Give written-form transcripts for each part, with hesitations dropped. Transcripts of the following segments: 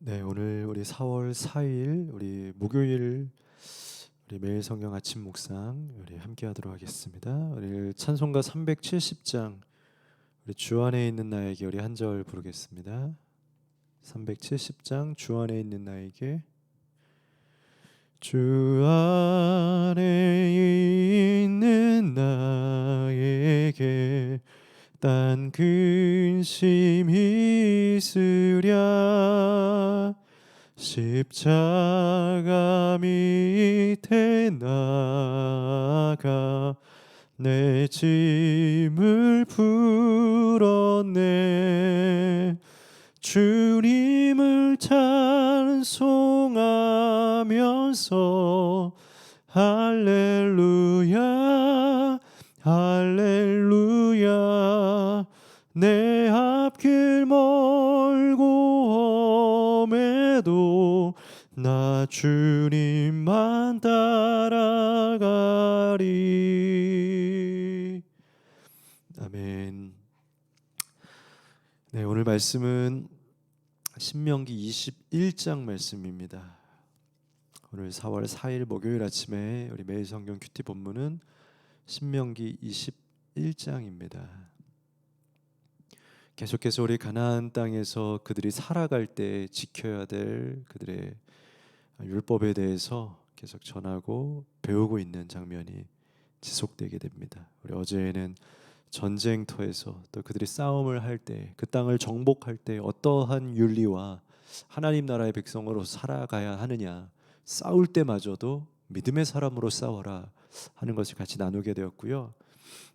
네, 오늘 우리 4월 4일 우리 목요일 우리 매일 성경 아침 묵상 우리 함께 하도록 하겠습니다. 우리 찬송가 370장 우리 주 안에 있는 나에게 우리 한 절 부르겠습니다. 370장 주 안에 있는 나에게. 주 안에 있는 나에게 딴 근심이 있으랴. 십자가 밑에 나가 내 짐을 풀었네. 주님을 찬송하면서 할렐루야 할렐루야. 내 앞길 멀고 험해도 나 주님만 따라가리. 아멘. 네, 오늘 말씀은 신명기 21장 말씀입니다. 오늘 4월 4일 목요일 아침에 우리 매일 성경 큐티 본문은 신명기 21장입니다. 계속해서 우리 가나안 땅에서 그들이 살아갈 때 지켜야 될 그들의 율법에 대해서 계속 전하고 배우고 있는 장면이 지속되게 됩니다. 우리 어제에는 전쟁터에서 또 그들이 싸움을 할 때, 그 땅을 정복할 때 어떠한 윤리와 하나님 나라의 백성으로 살아가야 하느냐, 싸울 때마저도 믿음의 사람으로 싸워라 하는 것을 같이 나누게 되었고요.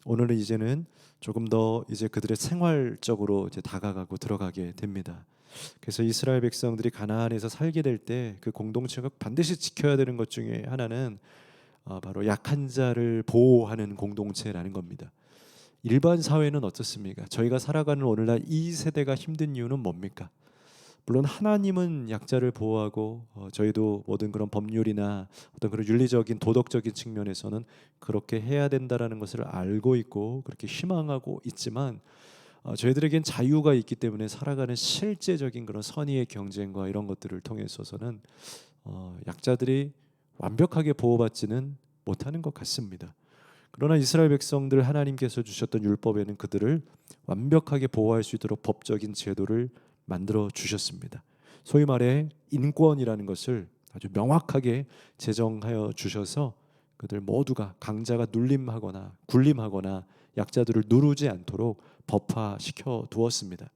오늘은 이제는 조금 더 이제 그들의 생활적으로 이제 다가가고 들어가게 됩니다. 그래서 이스라엘 백성들이 가나안에서 살게 될 때 그 공동체가 반드시 지켜야 되는 것 중에 하나는 바로 약한 자를 보호하는 공동체라는 겁니다. 일반 사회는 어떻습니까? 저희가 살아가는 오늘날 이 세대가 힘든 이유는 뭡니까? 물론 하나님은 약자를 보호하고 저희도 모든 그런 법률이나 어떤 그런 윤리적인 도덕적인 측면에서는 그렇게 해야 된다라는 것을 알고 있고 그렇게 희망하고 있지만 저희들에겐 자유가 있기 때문에 살아가는 실제적인 그런 선의의 경쟁과 이런 것들을 통해서는 약자들이 완벽하게 보호받지는 못하는 것 같습니다. 그러나 이스라엘 백성들 하나님께서 주셨던 율법에는 그들을 완벽하게 보호할 수 있도록 법적인 제도를 만들어 주셨습니다. 소위 말해 인권이라는 것을 아주 명확하게 제정하여 주셔서 그들 모두가 강자가 눌림하거나 굴림하거나 약자들을 누르지 않도록 법화시켜 두었습니다.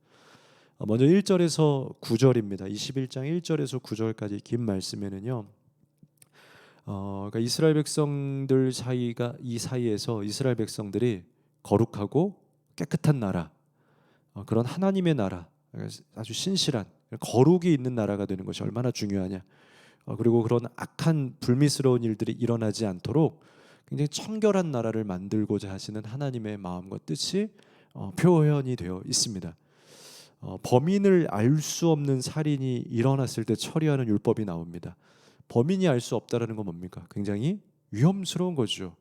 먼저 1절에서 9절입니다. 21장 1절에서 9절까지 긴 말씀에는요. 그러니까 이스라엘 백성들 이 사이에서 이스라엘 백성들이 거룩하고 깨끗한 나라, 그런 하나님의 나라, 아주 신실한 거룩이 있는 나라가 되는 것이 얼마나 중요하냐. 그리고 그런 악한 불미스러운 일들이 일어나지 않도록 굉장히 청결한 나라를 만들고자 하시는 하나님의 마음과 뜻이 표현이 되어 있습니다. 범인을 알 수 없는 살인이 일어났을 때 처리하는 율법이 나옵니다. 범인이 알 수 없다라는 건 뭡니까? 굉장히 위험스러운 거죠.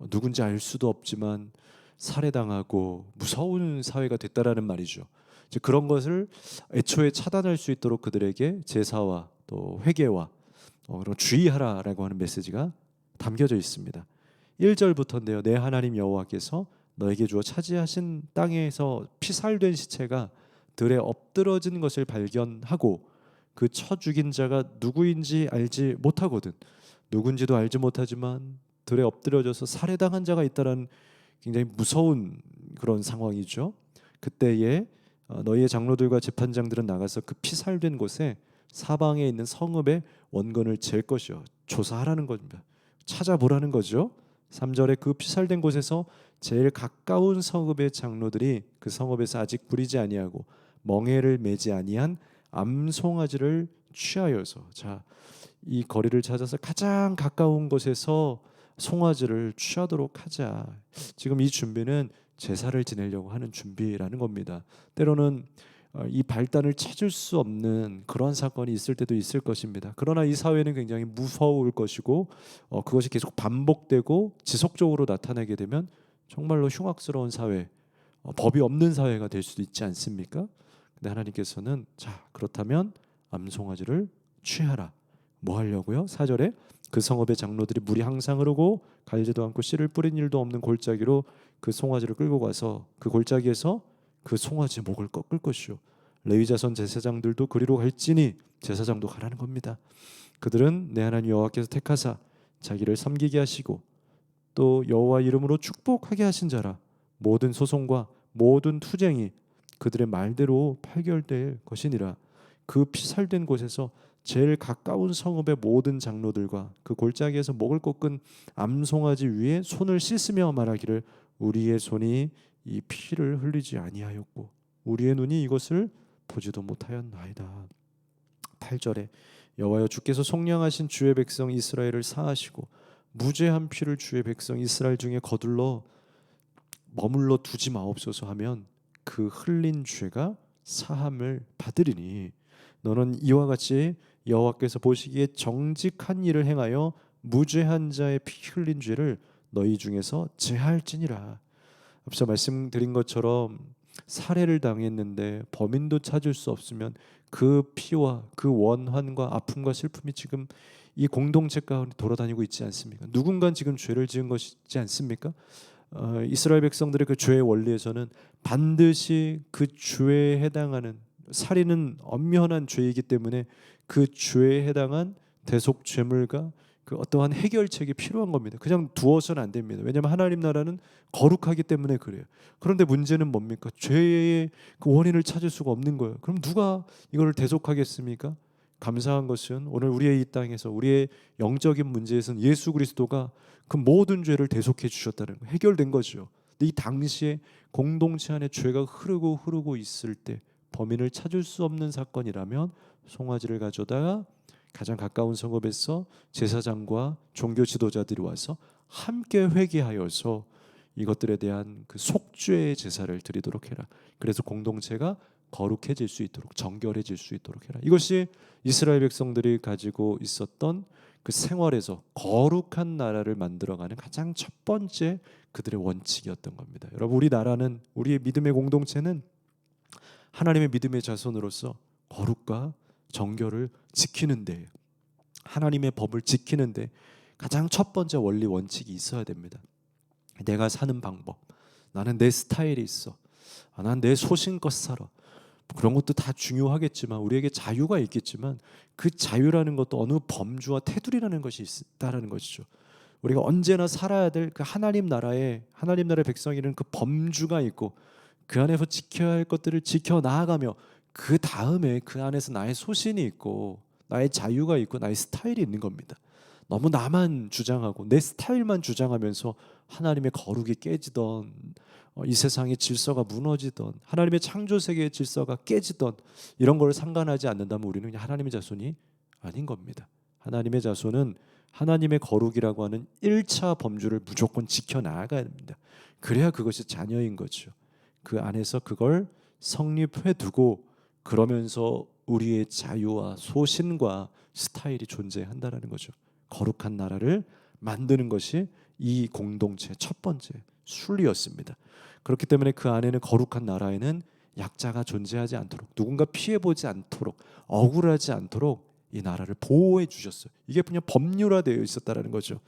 누군지 알 수도 없지만 살해당하고 무서운 사회가 됐다라는 말이죠. 이제 그런 것을 애초에 차단할 수 있도록 그들에게 제사와 또 회개와 그런 주의하라라고 하는 메시지가 담겨져 있습니다. 1절부터인데요. 내 하나님 여호와께서 너에게 주어 차지하신 땅에서 피살된 시체가 들에 엎드러진 것을 발견하고 그 쳐 죽인 자가 누구인지 알지 못하거든. 누군지도 알지 못하지만 들에 엎드려져서 살해당한 자가 있다는 굉장히 무서운 그런 상황이죠. 그때에 너희의 장로들과 재판장들은 나가서 그 피살된 곳에 사방에 있는 성읍의 원건을 잴 것이요. 조사하라는 겁니다. 찾아보라는 거죠. 3절에 그 피살된 곳에서 제일 가까운 성읍의 장로들이 그 성읍에서 아직 부리지 아니하고 멍에를 매지 아니한 암송아지를 취하여서, 자, 이 거리를 찾아서 가장 가까운 곳에서 송아지를 취하도록 하자. 지금 이 준비는 제사를 지내려고 하는 준비라는 겁니다. 때로는 이 발단을 찾을 수 없는 그런 사건이 있을 때도 있을 것입니다. 그러나 이 사회는 굉장히 무서울 것이고 그것이 계속 반복되고 지속적으로 나타나게 되면 정말로 흉악스러운 사회, 법이 없는 사회가 될 수도 있지 않습니까? 근데 하나님께서는 자, 그렇다면 암송아지를 취하라. 뭐 하려고요? 4절에 그 성읍의 장로들이 물이 항상 흐르고 갈지도 않고 씨를 뿌린 일도 없는 골짜기로 그 송아지를 끌고 가서 그 골짜기에서 그 송아지의 목을 꺾을 것이요 레위 자손 제사장들도 그리로 갈지니 제사장도 가라는 겁니다. 그들은 내 하나님 여호와께서 택하사 자기를 섬기게 하시고 또 여호와 이름으로 축복하게 하신 자라. 모든 소송과 모든 투쟁이 그들의 말대로 판결될 것이니라. 그 피살된 곳에서 제일 가까운 성읍의 모든 장로들과 그 골짜기에서 목을 꺾은 암송아지 위에 손을 씻으며 말하기를 우리의 손이 이 피를 흘리지 아니하였고 우리의 눈이 이것을 보지도 못하였나이다. 8절에 여호와여 주께서 속량하신 주의 백성 이스라엘을 사하시고 무죄한 피를 주의 백성 이스라엘 중에 거둘러 머물러 두지 마옵소서 하면 그 흘린 죄가 사함을 받으리니 너는 이와 같이 여호와께서 보시기에 정직한 일을 행하여 무죄한 자의 피 흘린 죄를 너희 중에서 제할지니라. 앞서 말씀드린 것처럼 살해를 당했는데 범인도 찾을 수 없으면 그 피와 그 원한과 아픔과 슬픔이 지금 이 공동체 가운데 돌아다니고 있지 않습니까? 누군가 지금 죄를 지은 것이지 않습니까? 이스라엘 백성들의 그 죄의 원리에서는 반드시 그 죄에 해당하는 살인은 엄연한 죄이기 때문에 그 죄에 해당한 대속 죄물과 그 어떠한 해결책이 필요한 겁니다. 그냥 두어서는 안 됩니다. 왜냐하면 하나님 나라는 거룩하기 때문에 그래요. 그런데 문제는 뭡니까? 죄의 그 원인을 찾을 수가 없는 거예요. 그럼 누가 이걸 대속하겠습니까? 감사한 것은 오늘 우리의 이 땅에서 우리의 영적인 문제에서는 예수 그리스도가 그 모든 죄를 대속해 주셨다는 거, 해결된 거죠. 근데 이 당시에 공동체 안에 죄가 흐르고 있을 때 범인을 찾을 수 없는 사건이라면 송아지를 가져다가 가장 가까운 성읍에서 제사장과 종교 지도자들이 와서 함께 회개하여서 이것들에 대한 그 속죄의 제사를 드리도록 해라. 그래서 공동체가 거룩해질 수 있도록, 정결해질 수 있도록 해라. 이것이 이스라엘 백성들이 가지고 있었던 그 생활에서 거룩한 나라를 만들어가는 가장 첫 번째 그들의 원칙이었던 겁니다. 여러분, 우리 나라는, 우리의 믿음의 공동체는 하나님의 믿음의 자손으로서 거룩과 정결을 지키는데, 하나님의 법을 지키는데 가장 첫 번째 원리 원칙이 있어야 됩니다. 내가 사는 방법, 나는 내 스타일이 있어, 난 내 소신껏 살아. 그런 것도 다 중요하겠지만 우리에게 자유가 있겠지만 그 자유라는 것도 어느 범주와 테두리라는 것이 있다라는 것이죠. 우리가 언제나 살아야 될 그 하나님 나라의 백성이라는 그 범주가 있고 그 안에서 지켜야 할 것들을 지켜 나아가며 그 다음에 그 안에서 나의 소신이 있고 나의 자유가 있고 나의 스타일이 있는 겁니다. 너무 나만 주장하고 내 스타일만 주장하면서 하나님의 거룩이 깨지던, 이 세상의 질서가 무너지던, 하나님의 창조 세계의 질서가 깨지던 이런 걸 상관하지 않는다면 우리는 그냥 하나님의 자손이 아닌 겁니다. 하나님의 자손은 하나님의 거룩이라고 하는 1차 범주를 무조건 지켜나가야 합니다. 그래야 그것이 자녀인 거죠. 그 안에서 그걸 성립해 두고 그러면서 우리의 자유와 소신과 스타일이 존재한다는 거죠. 거룩한 나라를 만드는 것이 이 공동체의 첫 번째 순리였습니다. 그렇기 때문에 그 안에는, 거룩한 나라에는 약자가 존재하지 않도록, 누군가 피해보지 않도록, 억울하지 않도록 이 나라를 보호해 주셨어요. 이게 그냥 법률화되어 있었다는 거죠.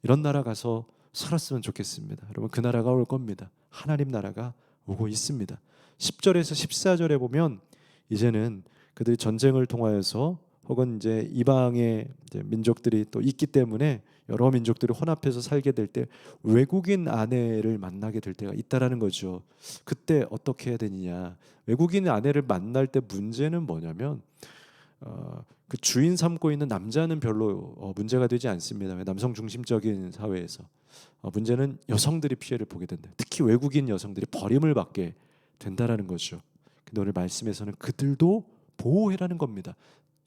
이런 나라 가서 살았으면 좋겠습니다. 여러분, 그 나라가 올 겁니다. 하나님 나라가 오고 있습니다. 10절에서 14절에 보면 이제는 그들이 전쟁을 통하여서 혹은 이제 이방의 이제 민족들이 또 있기 때문에 여러 민족들이 혼합해서 살게 될 때 외국인 아내를 만나게 될 때가 있다라는 거죠. 그때 어떻게 해야 되느냐? 외국인 아내를 만날 때 문제는 뭐냐면 그 주인 삼고 있는 남자는 별로 문제가 되지 않습니다. 남성 중심적인 사회에서 문제는 여성들이 피해를 보게 된다. 특히 외국인 여성들이 버림을 받게 된다라는 거죠. 근데 오늘 말씀에서는 그들도 보호해라는 겁니다.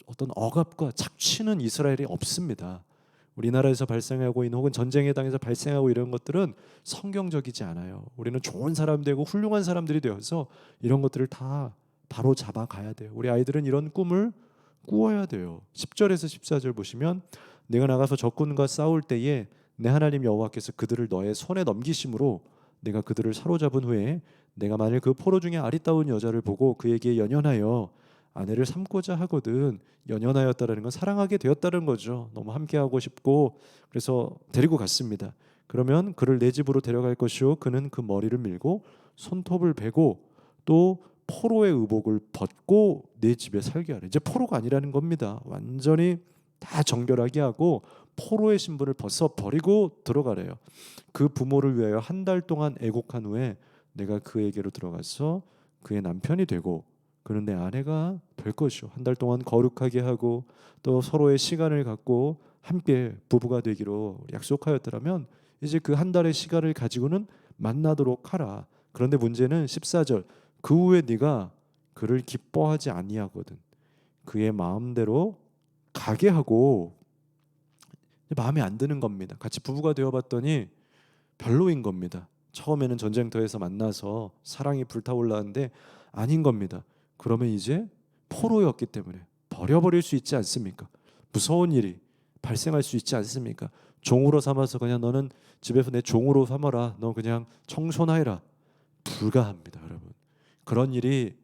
어떤 억압과 착취는 이스라엘에 없습니다. 우리나라에서 발생하고 있는 혹은 전쟁의 당에서 발생하고 이런 것들은 성경적이지 않아요. 우리는 좋은 사람 되고 훌륭한 사람들이 되어서 이런 것들을 다 바로 잡아가야 돼요. 우리 아이들은 이런 꿈을 꾸어야 돼요. 10절에서 14절 보시면 내가 나가서 적군과 싸울 때에 내 하나님 여호와께서 그들을 너의 손에 넘기심으로 내가 그들을 사로잡은 후에 내가 만일 그 포로 중에 아리따운 여자를 보고 그에게 연연하여 아내를 삼고자 하거든. 연연하였다라는 건 사랑하게 되었다는 거죠. 너무 함께하고 싶고 그래서 데리고 갔습니다. 그러면 그를 내 집으로 데려갈 것이요 그는 그 머리를 밀고 손톱을 베고 또 포로의 의복을 벗고 내 집에 살게 하래. 이제 포로가 아니라는 겁니다. 완전히 다 정결하게 하고 포로의 신분을 벗어 버리고 들어가래요. 그 부모를 위하여 한 달 동안 애곡한 후에 내가 그에게로 들어가서 그의 남편이 되고 그는 내 아내가 될 것이요. 한 달 동안 거룩하게 하고 또 서로의 시간을 갖고 함께 부부가 되기로 약속하였더라면 이제 그 한 달의 시간을 가지고는 만나도록 하라. 그런데 문제는 14절 그 후에 네가 그를 기뻐하지 아니하거든. 그의 마음대로 가게 하고 마음에 안 드는 겁니다. 같이 부부가 되어봤더니 별로인 겁니다. 처음에는 전쟁터에서 만나서 사랑이 불타올랐는데 아닌 겁니다. 그러면 이제 포로였기 때문에 버려버릴 수 있지 않습니까? 무서운 일이 발생할 수 있지 않습니까? 종으로 삼아서 그냥 너는 집에서 내 종으로 삼아라. 너 그냥 청소나 해라. 불가합니다, 여러분. 그런 일이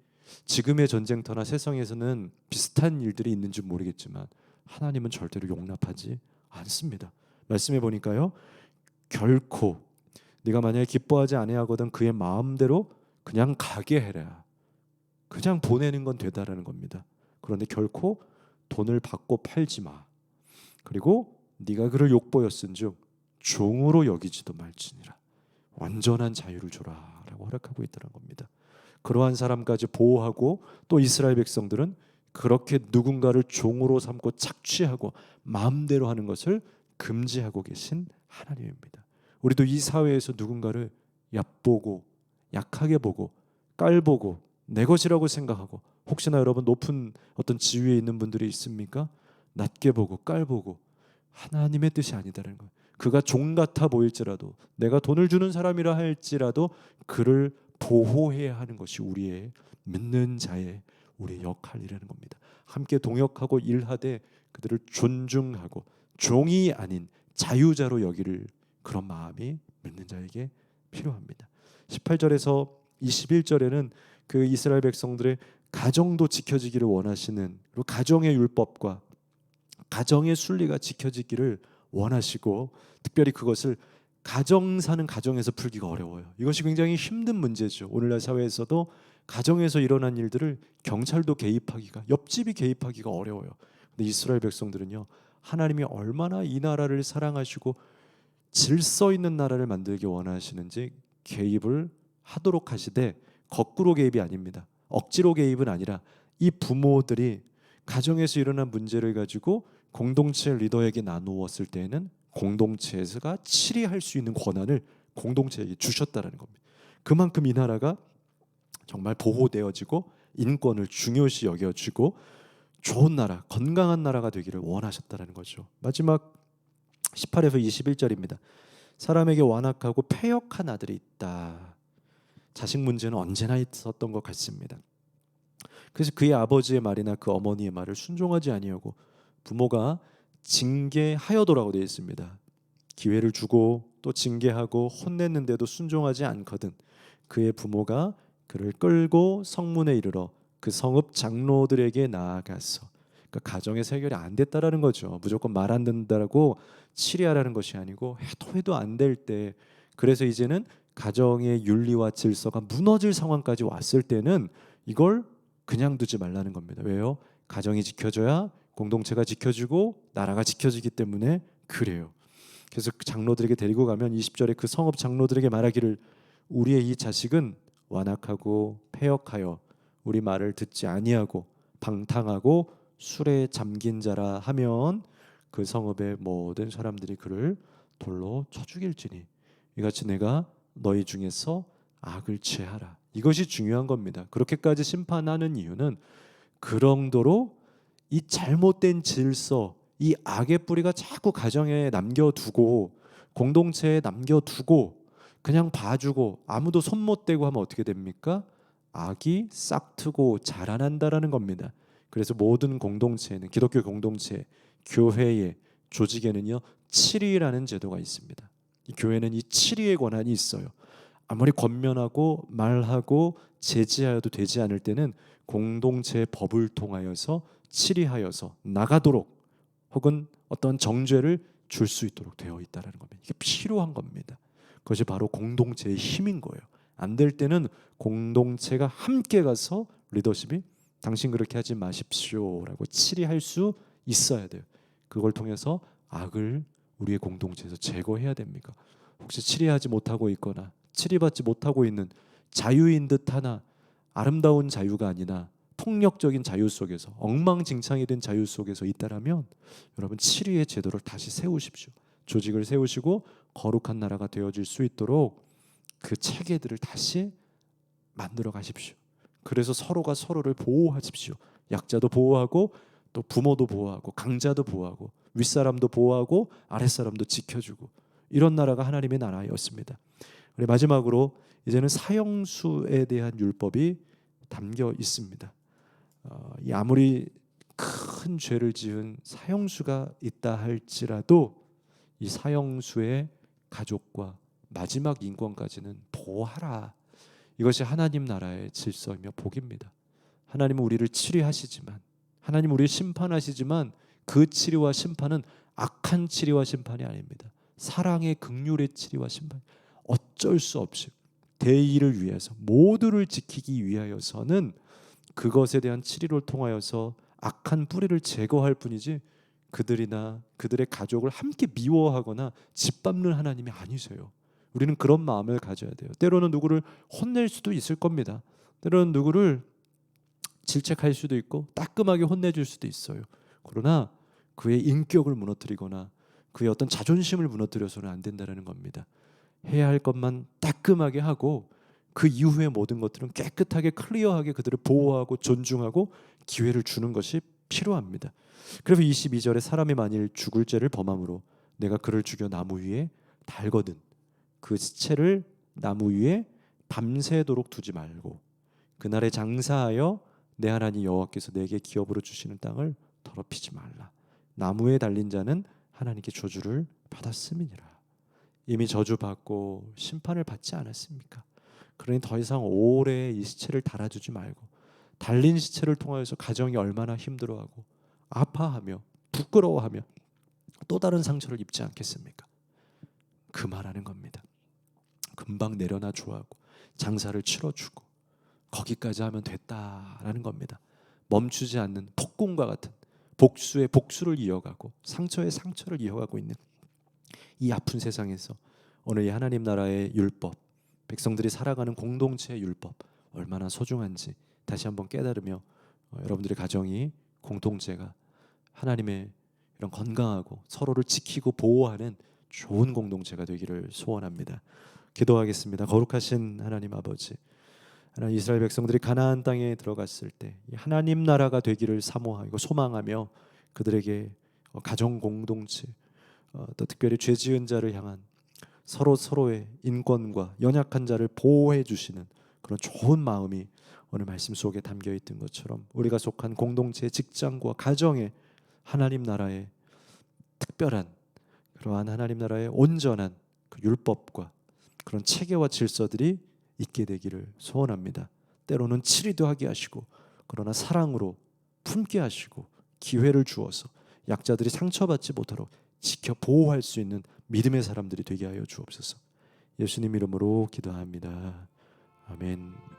지금의 전쟁터나 세상에서는 비슷한 일들이 있는지 모르겠지만 하나님은 절대로 용납하지 않습니다. 말씀해 보니까요. 결코 네가 만약에 기뻐하지 아니하거든 그의 마음대로 그냥 가게 해라. 그냥 보내는 건 되다라는 겁니다. 그런데 결코 돈을 받고 팔지 마. 그리고 네가 그를 욕보였은즉 종으로 여기지도 말지니라. 완전한 자유를 주라라고 허락하고 있다는 겁니다. 그러한 사람까지 보호하고 또 이스라엘 백성들은 그렇게 누군가를 종으로 삼고 착취하고 마음대로 하는 것을 금지하고 계신 하나님입니다. 우리도 이 사회에서 누군가를 얕보고 약하게 보고 깔보고 내 것이라고 생각하고 혹시나 여러분 높은 어떤 지위에 있는 분들이 있습니까? 낮게 보고 깔보고 하나님의 뜻이 아니다라는 거예요. 그가 종 같아 보일지라도 내가 돈을 주는 사람이라 할지라도 그를 보호해야 하는 것이 우리의 믿는 자의 우리의 역할이라는 겁니다. 함께 동역하고 일하되 그들을 존중하고 종이 아닌 자유자로 여기를 그런 마음이 믿는 자에게 필요합니다. 18절에서 21절에는 그 이스라엘 백성들의 가정도 지켜지기를 원하시는 그리고 가정의 율법과 가정의 순리가 지켜지기를 원하시고 특별히 그것을 가정 사는 가정에서 풀기가 어려워요. 이것이 굉장히 힘든 문제죠. 오늘날 사회에서도 가정에서 일어난 일들을 경찰도 개입하기가 옆집이 개입하기가 어려워요. 근데 이스라엘 백성들은요. 하나님이 얼마나 이 나라를 사랑하시고 질서 있는 나라를 만들기 원하시는지 개입을 하도록 하시되 거꾸로 개입이 아닙니다. 억지로 개입은 아니라 이 부모들이 가정에서 일어난 문제를 가지고 공동체 리더에게 나누었을 때에는 공동체가 치리할 수 있는 권한을 공동체에게 주셨다는 겁니다. 그만큼 이 나라가 정말 보호되어지고 인권을 중요시 여겨지고 좋은 나라, 건강한 나라가 되기를 원하셨다는 거죠. 마지막 18에서 21절입니다. 사람에게 완악하고 패역한 아들이 있다. 자식 문제는 언제나 있었던 것 같습니다. 그래서 그의 아버지의 말이나 그 어머니의 말을 순종하지 아니하고 부모가 징계하여도라고 되어 있습니다. 기회를 주고 또 징계하고 혼냈는데도 순종하지 않거든 그의 부모가 그를 끌고 성문에 이르러 그 성읍 장로들에게 나아가서 그러니까 가정에서 해결이 안 됐다라는 거죠. 무조건 말 안 듣는다라고 치리하라는 것이 아니고 해도 안 될 때 그래서 이제는 가정의 윤리와 질서가 무너질 상황까지 왔을 때는 이걸 그냥 두지 말라는 겁니다. 왜요? 가정이 지켜져야 공동체가 지켜지고 나라가 지켜지기 때문에 그래요. 그래서 그 장로들에게 데리고 가면 20절에 그 성읍 장로들에게 말하기를 우리의 이 자식은 완악하고 패역하여 우리 말을 듣지 아니하고 방탕하고 술에 잠긴 자라 하면 그 성읍의 모든 사람들이 그를 돌로 쳐 죽일지니 이같이 내가 너희 중에서 악을 취하라. 이것이 중요한 겁니다. 그렇게까지 심판하는 이유는 그 정도로 이 잘못된 질서, 이 악의 뿌리가 자꾸 가정에 남겨두고 공동체에 남겨두고 그냥 봐주고 아무도 손 못 대고 하면 어떻게 됩니까? 악이 싹트고 자라난다라는 겁니다. 그래서 모든 공동체에는 기독교 공동체, 교회에 조직에는요 7위라는 제도가 있습니다. 이 교회는 이 7위의 권한이 있어요. 아무리 권면하고 말하고 제지하여도 되지 않을 때는 공동체의 법을 통하여서 치리하여서 나가도록 혹은 어떤 정죄를 줄 수 있도록 되어 있다는 겁니다. 이게 필요한 겁니다. 그것이 바로 공동체의 힘인 거예요. 안 될 때는 공동체가 함께 가서 리더십이 당신 그렇게 하지 마십시오라고 치리할 수 있어야 돼요. 그걸 통해서 악을 우리의 공동체에서 제거해야 됩니까? 혹시 치리하지 못하고 있거나 치리받지 못하고 있는 자유인 듯 하나 아름다운 자유가 아니라 폭력적인 자유 속에서 엉망진창이 된 자유 속에서 있다라면 여러분 치리의 제도를 다시 세우십시오. 조직을 세우시고 거룩한 나라가 되어질 수 있도록 그 체계들을 다시 만들어 가십시오. 그래서 서로가 서로를 보호하십시오. 약자도 보호하고 또 부모도 보호하고 강자도 보호하고 윗사람도 보호하고 아랫사람도 지켜주고 이런 나라가 하나님의 나라였습니다. 그리고 마지막으로 이제는 사형수에 대한 율법이 담겨 있습니다. 아무리 큰 죄를 지은 사형수가 있다 할지라도 이 사형수의 가족과 마지막 인권까지는 보호하라. 이것이 하나님 나라의 질서이며 복입니다. 하나님은 우리를 치리하시지만 하나님 우리를 심판하시지만 그 치리와 심판은 악한 치리와 심판이 아닙니다. 사랑의 긍휼의 치리와 심판. 어쩔 수 없이 대의를 위해서 모두를 지키기 위하여서는 그것에 대한 치리를 통하여서 악한 뿌리를 제거할 뿐이지 그들이나 그들의 가족을 함께 미워하거나 짓밟는 하나님이 아니세요. 우리는 그런 마음을 가져야 돼요. 때로는 누구를 혼낼 수도 있을 겁니다. 때로는 누구를 질책할 수도 있고 따끔하게 혼내줄 수도 있어요. 그러나 그의 인격을 무너뜨리거나 그의 어떤 자존심을 무너뜨려서는 안 된다는 겁니다. 해야 할 것만 따끔하게 하고 그 이후의 모든 것들은 깨끗하게 클리어하게 그들을 보호하고 존중하고 기회를 주는 것이 필요합니다. 그래서 22절에 사람이 만일 죽을 죄를 범함으로 내가 그를 죽여 나무 위에 달거든 그 시체를 나무 위에 밤새도록 두지 말고 그날에 장사하여 내 하나님 여호와께서 내게 기업으로 주시는 땅을 더럽히지 말라. 나무에 달린 자는 하나님께 저주를 받았음이니라. 이미 저주받고 심판을 받지 않았습니까? 그러니 더 이상 오래 이 시체를 달아주지 말고 달린 시체를 통하여서 가정이 얼마나 힘들어하고 아파하며 부끄러워하며 또 다른 상처를 입지 않겠습니까? 그만하는 겁니다. 금방 내려놔 주하고 장사를 치러주고 거기까지 하면 됐다라는 겁니다. 멈추지 않는 폭군과 같은 복수의 복수를 이어가고 상처의 상처를 이어가고 있는 이 아픈 세상에서 오늘 이 하나님 나라의 율법, 백성들이 살아가는 공동체의 율법 얼마나 소중한지 다시 한번 깨달으며 여러분들의 가정이 공동체가 하나님의 이런 건강하고 서로를 지키고 보호하는 좋은 공동체가 되기를 소원합니다. 기도하겠습니다. 거룩하신 하나님 아버지, 하나님 이스라엘 백성들이 가나안 땅에 들어갔을 때 하나님 나라가 되기를 사모하고 소망하며 그들에게 가정 공동체 또 특별히 죄 지은 자를 향한 서로의 인권과 연약한 자를 보호해 주시는 그런 좋은 마음이 오늘 말씀 속에 담겨 있던 것처럼 우리가 속한 공동체, 직장과 가정에 하나님 나라의 특별한 그러한 하나님 나라의 온전한 그 율법과 그런 체계와 질서들이 있게 되기를 소원합니다. 때로는 치리도 하게 하시고 그러나 사랑으로 품게 하시고 기회를 주어서 약자들이 상처받지 못하도록 지켜 보호할 수 있는 믿음의 사람들이 되게 하여 주옵소서. 예수님 이름으로 기도합니다. 아멘.